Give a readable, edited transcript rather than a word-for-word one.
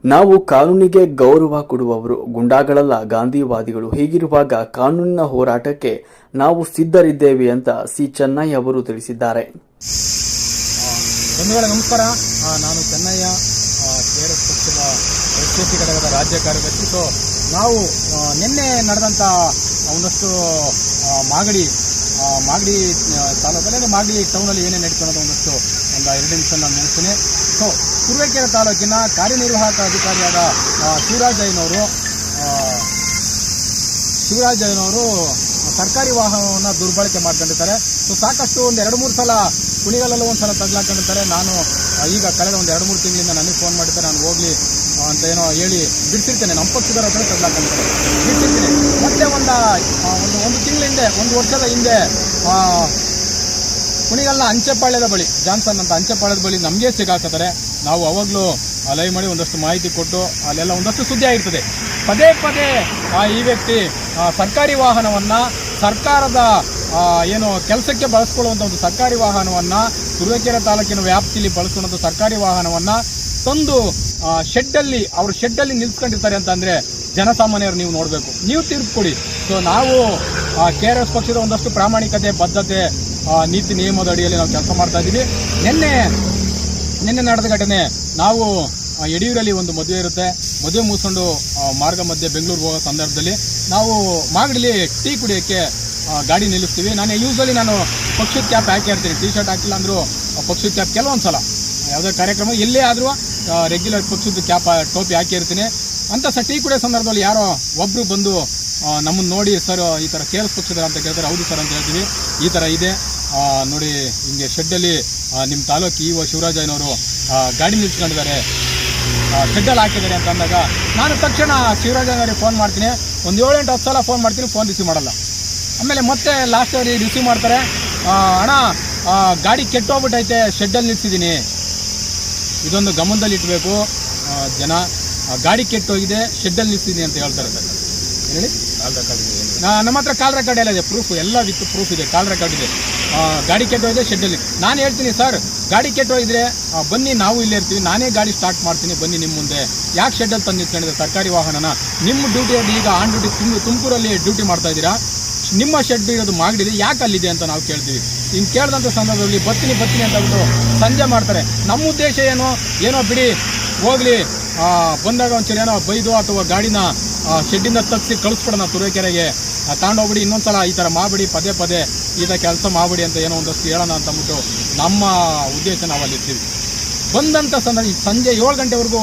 ನಾವು ಕಾನೂನಿಗೆ ಗೌರವ ಕೊಡುವವರು, ಗುಂಡಾಗಳಲ್ಲ ಗಾಂಧಿವಾದಿಗಳು. ಹೀಗಿರುವಾಗ ಕಾನೂನಿನ ಹೋರಾಟಕ್ಕೆ ನಾವು ಸಿದ್ಧರಿದ್ದೇವೆ ಅಂತ ಸಿ ಚೆನ್ನಯ್ಯ ಅವರು ತಿಳಿಸಿದ್ದಾರೆ. ಬಂಧುಗಳೇ ನಮಸ್ಕಾರ. ನಾನು ಚೆನ್ನಯ್ಯ, ಕೆಆರ್ಎಸ್ ಪಕ್ಷದ ಎಸ್ಎಸಿ ಘಟಕದ ರಾಜ್ಯ ಕಾರ್ಯದರ್ಶಿ. ನಾವು ನಿನ್ನೆ ನಡೆದಂಥ ಒಂದಷ್ಟು ಮಾಗಡಿ ತಾಲೂಕಲ್ಲಿ ಮಾಗಡಿ ಟೌನಲ್ಲಿ ಏನೇನು ನಡೀತು ಅನ್ನೋದು ಒಂದು 2 ನಿಮಿಷ ನಾನು ಮುಗಿಸ್ತೀನಿ. ತುರುವೇಕೆರೆ ತಾಲೂಕಿನ ಕಾರ್ಯನಿರ್ವಾಹಕ ಅಧಿಕಾರಿಯಾದ ಶಿವರಾಜ್ ಜೈನವರು ಸರ್ಕಾರಿ ವಾಹನವನ್ನು ದುರ್ಬಳಕೆ ಮಾಡ್ಕೊಂಡಿರ್ತಾರೆ. ಸಾಕಷ್ಟು ಒಂದು 2-3 ಸಲ ಕುಣಿಗಲ್ಲೂ ಒಂದು ಸಲ ತಗ್ಲಾಕೊಂಡಿರ್ತಾರೆ. ನಾನು ಈಗ ಕಳೆದ ಒಂದು 2-3 ತಿಂಗಳಿಂದ ನನಗೆ ಫೋನ್ ಮಾಡಿರ್ತಾರೆ, ನಾನು ಹೋಗ್ಲಿ ಅಂತ ಏನೋ ಹೇಳಿ ಬಿಡಿಸಿರ್ತೇನೆ. ನಮ್ಮ ಪಕ್ಷದವ್ರ ಹತ್ರ ತಗ್ಲಾಕೊಂಡಿರ್ತಾರೆ, ಬಿಡಿಸಿರ್ತೀನಿ. ಮತ್ತೆ ಒಂದು ತಿಂಗಳ ಹಿಂದೆ, 1 ವರ್ಷದ ಹಿಂದೆ ಕುಣಿಗಲ್ನ ಅಂಚೆಪಾಳ್ಯದ ಬಳಿ, ಜಾನ್ಸನ್ ಅಂತ ಅಂಚೆಪಾಳ್ಯದ ಬಳಿ ನಮಗೆ ಸಿಗಾಕ್ತಾರೆ. ನಾವು ಅವಾಗಲೂ ಲೈವ್ ಮಾಡಿ ಒಂದಷ್ಟು ಮಾಹಿತಿ ಕೊಟ್ಟು ಅಲ್ಲೆಲ್ಲ ಒಂದಷ್ಟು ಸುದ್ದಿ ಆಗಿರ್ತದೆ. ಪದೇ ಈ ವ್ಯಕ್ತಿ ಸರ್ಕಾರಿ ವಾಹನವನ್ನು, ಸರ್ಕಾರದ ಏನು ಕೆಲಸಕ್ಕೆ ಬಳಸ್ಕೊಳ್ಳುವಂಥ ಒಂದು ಸರ್ಕಾರಿ ವಾಹನವನ್ನು, ತುರುವೇಕೆರೆ ತಾಲೂಕಿನ ವ್ಯಾಪ್ತಿಯಲ್ಲಿ ಬಳಸುವಂಥ ಸರ್ಕಾರಿ ವಾಹನವನ್ನು ತಂದು ಅವ್ರ ಶೆಡ್ಡಲ್ಲಿ ನಿಲ್ಸ್ಕೊಂಡಿರ್ತಾರೆ ಅಂತಂದರೆ ಜನಸಾಮಾನ್ಯರು ನೀವು ನೋಡಬೇಕು, ನೀವು ತೀರ್ಪು ಕೊಡಿ. ನಾವು ಕೆಆರ್ಎಸ್ ಪಕ್ಷದ ಒಂದಷ್ಟು ಪ್ರಾಮಾಣಿಕತೆ, ಬದ್ಧತೆ, ನೀತಿ ನಿಯಮದ ಅಡಿಯಲ್ಲಿ ನಾವು ಕೆಲಸ ಮಾಡ್ತಾ ಇದ್ದೀವಿ. ನಿನ್ನೆ ನಡೆದ ಘಟನೆ, ನಾವು ಯಡಿಯೂರಲ್ಲಿ ಒಂದು ಮದುವೆ ಇರುತ್ತೆ, ಮದುವೆ ಮುಗಿಸ್ಕೊಂಡು ಮಾರ್ಗ ಮಧ್ಯೆ ಬೆಂಗಳೂರಿಗೆ ಹೋಗೋ ಸಂದರ್ಭದಲ್ಲಿ ನಾವು ಮಾಗಡಿಲಿ ಟೀ ಕುಡಿಯೋಕ್ಕೆ ಗಾಡಿ ನಿಲ್ಲಿಸ್ತೀವಿ. ನಾನು ಪಕ್ಷದ ಕ್ಯಾಪ್ ಹಾಕಿ ಇರ್ತೀನಿ, ಟಿ ಶರ್ಟ್ ಹಾಕಿಲ್ಲ ಅಂದರೂ ಪಕ್ಷದ ಕ್ಯಾಪ್ ಕೆಲವೊಂದು ಸಲ ಯಾವುದೇ ಕಾರ್ಯಕ್ರಮ ಎಲ್ಲೇ ಆದರೂ ರೆಗ್ಯುಲರ್ ಪಕ್ಷದ ಕ್ಯಾಪ್ ಟೋಪಿ ಹಾಕಿರ್ತೀನಿ. ಅಂತ ಟೀ ಕುಡಿಯೋ ಸಂದರ್ಭದಲ್ಲಿ ಯಾರೋ ಒಬ್ಬರು ಬಂದು ನಮ್ಮನ್ನು ನೋಡಿ, ಸರ್ ಈ ಥರ ಕೆಆರ್ಎಸ್ ಪಕ್ಷದ ಅಂತ ಕೇಳ್ತಾರೆ. ಹೌದು ಸರ್ ಅಂತ ಹೇಳ್ತೀವಿ. ಈ ಥರ ಇದೆ ನೋಡಿ, ಹಿಂಗೆ ಶೆಡ್ಡಲ್ಲಿ ನಿಮ್ಮ ತಾಲೂಕು ಇಒ ಶಿವರಾಜಯ್ಯನವರು ಗಾಡಿ ನಿಲ್ಸ್ಕೊಂಡಿದ್ದಾರೆ, ಶೆಡ್ಡಲ್ಲಿ ಹಾಕಿದ್ದಾರೆ ಅಂತ ಅಂದಾಗ ನಾನು ತಕ್ಷಣ ಶಿವರಾಜಯ್ಯನವರಿಗೆ ಫೋನ್ ಮಾಡ್ತೀನಿ. ಒಂದು 7-8 ಸಲ ಫೋನ್ ಮಾಡ್ತೀನಿ, ಫೋನ್ ರಿಸೀವ್ ಮಾಡಲ್ಲ. ಆಮೇಲೆ ಮತ್ತೆ ಲಾಸ್ಟ್ ಅವ್ರಿಗೆ ರಿಸೀವ್ ಮಾಡ್ತಾರೆ, ಅಣ್ಣ ಗಾಡಿ ಕೆಟ್ಟೋಗ್ಬಿಟ್ಟೈತೆ, ಶೆಡ್ಡಲ್ಲಿ ನಿಲ್ಸಿದ್ದೀನಿ. ಇದೊಂದು ಗಮನದಲ್ಲಿ ಇಟ್ಬೇಕು ಜನ. ಗಾಡಿ ಕೆಟ್ಟೋಗಿದೆ, ಶೆಡ್ಡಲ್ಲಿ ನಿಲ್ಸಿದ್ದೀನಿ ಅಂತ ಹೇಳ್ತಾರೆ. ಹೇಳಿ, ನಮ್ಮ ಹತ್ರ ಕಾಲ್ ರೆಕಾರ್ಡ್ ಎಲ್ಲ ಇದೆ, ಪ್ರೂಫ್ ಎಲ್ಲ ವಿತ್ ಪ್ರೂಫ್ ಇದೆ, ಕಾಲ್ ರೆಕಾರ್ಡ್ ಇದೆ. ಗಾಡಿ ಕೆಟ್ಟೋಗಿದೆ ಶೆಡ್ಡಲ್ಲಿ. ನಾನು ಹೇಳ್ತೀನಿ, ಸರ್ ಗಾಡಿ ಕೆಟ್ಟೋಗಿದ್ರೆ ಬನ್ನಿ, ನಾವು ಇಲ್ಲೇ ಇರ್ತೀವಿ, ನಾನೇ ಗಾಡಿ ಸ್ಟಾರ್ಟ್ ಮಾಡ್ತೀನಿ, ಬನ್ನಿ ನಿಮ್ಮ ಮುಂದೆ. ಯಾಕೆ ಶೆಡ್ಡಲ್ಲಿ ತಂದು ನಿಂತ್ಕೊಂಡಿದೆ ಸರ್ಕಾರಿ ವಾಹನನ? ನಿಮ್ಮ ಡ್ಯೂಟಿಯಲ್ಲಿ ಈಗ ಆನ್ ಡ್ಯೂಟಿ ತುಮಕೂರಲ್ಲಿ ಡ್ಯೂಟಿ ಮಾಡ್ತಾ ಇದ್ದೀರಾ, ನಿಮ್ಮ ಶೆಡ್ ಇರೋದು ಮಾಗಡಿದೆ, ಯಾಕೆ ಅಲ್ಲಿದೆ ಅಂತ ನಾವು ಕೇಳ್ತೀವಿ. ಹಿಂಗೆ ಕೇಳಿದಂಥ ಸಂದರ್ಭದಲ್ಲಿ ಬರ್ತೀನಿ ಅಂತ ಹೇಳ್ಬಿಟ್ಟು ಸಂಜೆ ಮಾಡ್ತಾರೆ. ನಮ್ಮ ಉದ್ದೇಶ ಏನೋ ಬಿಡಿ ಹೋಗ್ಲಿ, ಬಂದಾಗ ಒಂಚೂರು ಏನೋ ಬೈದು ಅಥವಾ ಗಾಡಿನ ಶೆಡ್ಡಿಂದ ತಗ್ಸಿ ಕಳಿಸ್ಬಿಡೋಣ ತುರುವೇಕೆರೆಗೆ, ತಗೊಂಡೋಗ್ಬಿಡಿ, ಇನ್ನೊಂದ್ಸಲ ಈ ಥರ ಮಾಡ್ಬಿಡಿ, ಪದೇ ಈ ಥರ ಕೆಲಸ ಮಾಡ್ಬಿಡಿ ಅಂತ ಏನೋ ಒಂದಷ್ಟು ಹೇಳೋಣ ಅಂತ ಅಂದ್ಬಿಟ್ಟು ನಮ್ಮ ಉದ್ದೇಶ ನಾವು ಅಲ್ಲಿರ್ತೀವಿ. ಬಂದಂಥ ಸಂದರ್ಭ ಸಂಜೆ 7 ಗಂಟೆವರೆಗೂ